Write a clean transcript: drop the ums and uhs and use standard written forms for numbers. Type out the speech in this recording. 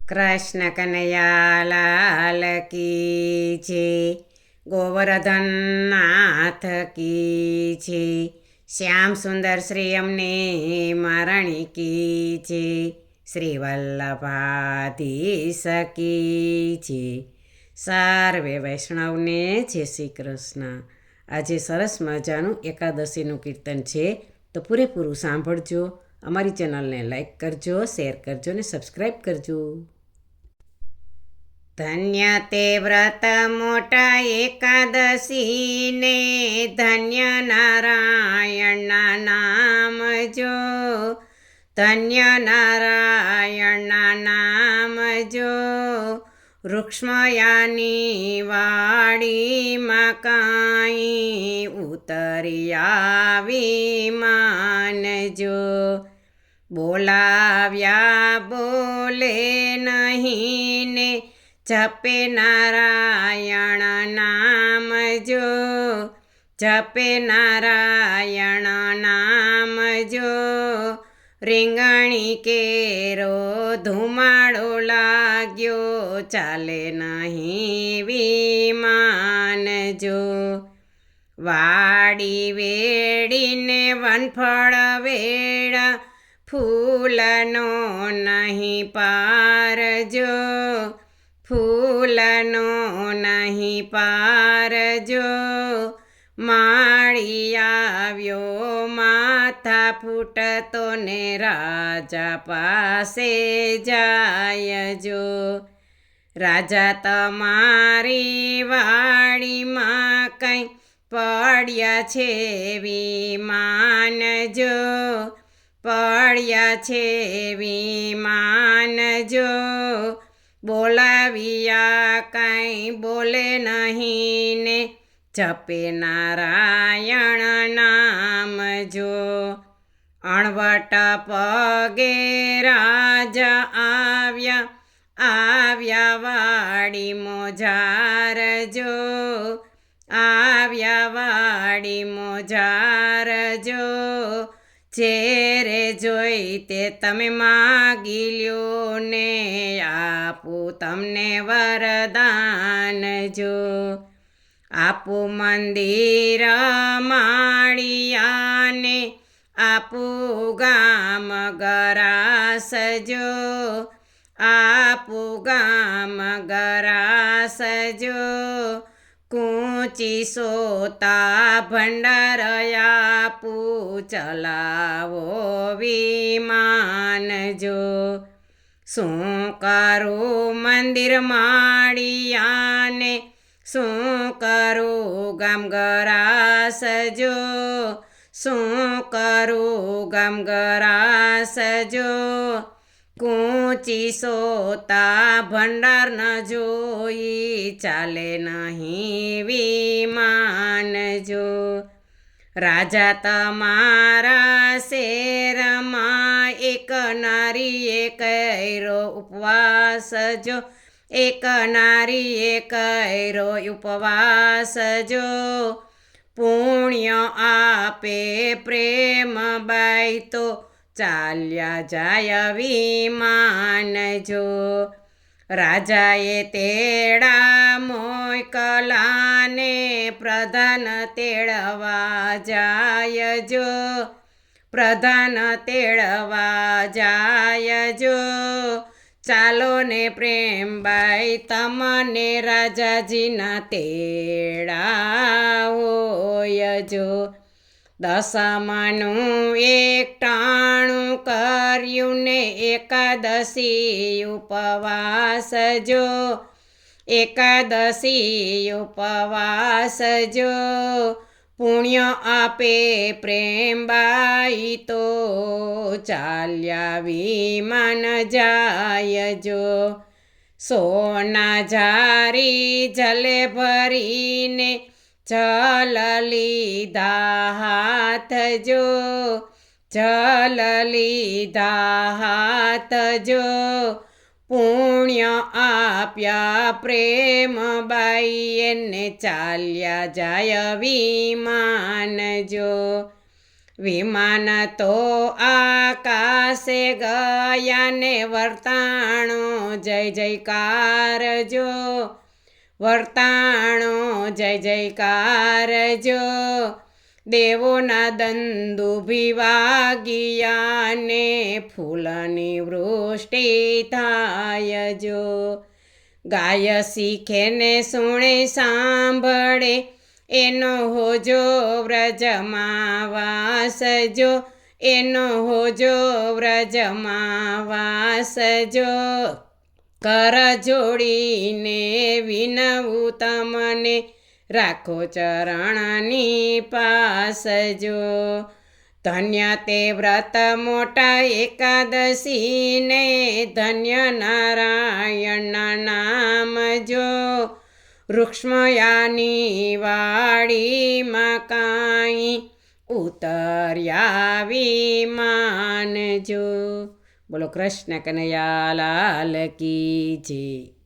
કૃષ્ણ કનૈયા લાલ કી છે, ગોવર્ધન નાથ કી છે, શ્યામ સુંદર શ્રી અમને મરણી કી છે, શ્રી વલ્લભાધીશ કી છે. સર્વે વૈષ્ણવને જય શ્રી કૃષ્ણ. આજે સરસ મજાનું એકાદશીનું કીર્તન છે, તો પૂરેપૂરું સાંભળજો. અમારી ચેનલને લાઈક કરજો, શેર કરજો ને સબસ્ક્રાઈબ કરજો. ધન્ય તે વ્રત મોટા એકાદશીને, ધન્ય નારાયણના નામ જો, ધન્ય નારાયણના નામ જો. વૃક્ષમયાની વાડીમાં કાંઈ ઉતરી આવી માનજો, બોલાવ્યા બોલે નહીં ને જપે નારાયણ નામ જો, જપે નારાયણ નામ જો. રીંગણી કેરો ધુમાડો લાગ્યો, ચાલે નહીં વિમાનજો. વાડી વેડીને વનફળ વેડા, ફૂલનો નહીં પારજો, ફૂલનો નહીં પારજો. માળી આવ્યો માથા ફૂટતો ને રાજા પાસે જાયજો. રાજા તમારી વાડીમાં કંઈ પડ્યા છે વિમાનજો, પડ્યા છે વિમાનજો. બોલાવ્યા કાંઈ બોલે નહીં ને જપે નારાયણ નામ જો. અણવટ પગે રાજા આવ્યા, આવ્યા વાડી મોજારજો, આવ્યા વાડી મોજારજો. જેરે જોઈ તે તમે માગી લ્યો ને, આપું તમને વરદાન જો. આપું મંદિર માળિયાને, આપું ગામ ગરાસજો, આપું ગામ ગરાસજો. કૂંચી સોતા ભંડાર આપું, ચલાવો વિમાનજો. શું કરું મંદિર માળિયાને, શું કરું ગામ ગરાસજો, શું કરું ગામ ગરાસજો. કૂંચી સોતા ભંડાર ન જોઈ, ચાલે નહીં વિમાનજો. રાજા તમારા શેરમાં એક નારીએ કર્યો ઉપવાસ જો, એક નારીએ કર્યો ઉપવાસ જો. પુણ્ય આપે પ્રેમ બાઈ તો, ચાલ્યા જાય વિમાનજો. રાજાએ તેડા મોકલાને, પ્રધાન તેડવા જાય જો, પ્રધાન તેડવા જાય જો. ચાલો ને પ્રેમબાઈ તમને રાજાજીના તેડા હોય જો. દસમાનું એકટાણું કર્યું ને, એકાદશી ઉપવાસ જો, એકાદશી ઉપવાસ જો. પુણ્ય આપે પ્રેમબાઈ તો, ચાલ્યા વિમાન જાય જો. સોના જારી જલે ભરીને, જલ લીધા હાથ જો, જલ લીધા હાથ જો. પુણ્ય આપ્યા પ્રેમ બાઈ એને, ચાલ્યા જાય વિમાન જો. વિમાન તો આકાશે ગયા ને વર્તાણો જય જયકાર જો, વર્તાણો જય જયકાર જો, દેવોના દંદુભી વાગિયા ને ફૂલની વૃષ્ટિ થાય જો. ગાય શીખે ને સુણે સાંભળે એનો હોજો વ્રજમાં વાસ જો, એનો હોજો વ્રજમાં વાસ જો. કર જોડીને વિનવું તમને રાખો ચરણની પાસ જો. ધન્ય તે વ્રત મોટા એકાદશીને, ધન્ય નારાયણના નામ જો. વૃક્ષમયાની વાડીમાં કાંઈ ઉતર્યા વિમાન જો. બોલો કૃષ્ણ કનૈયા લાલ કી જય.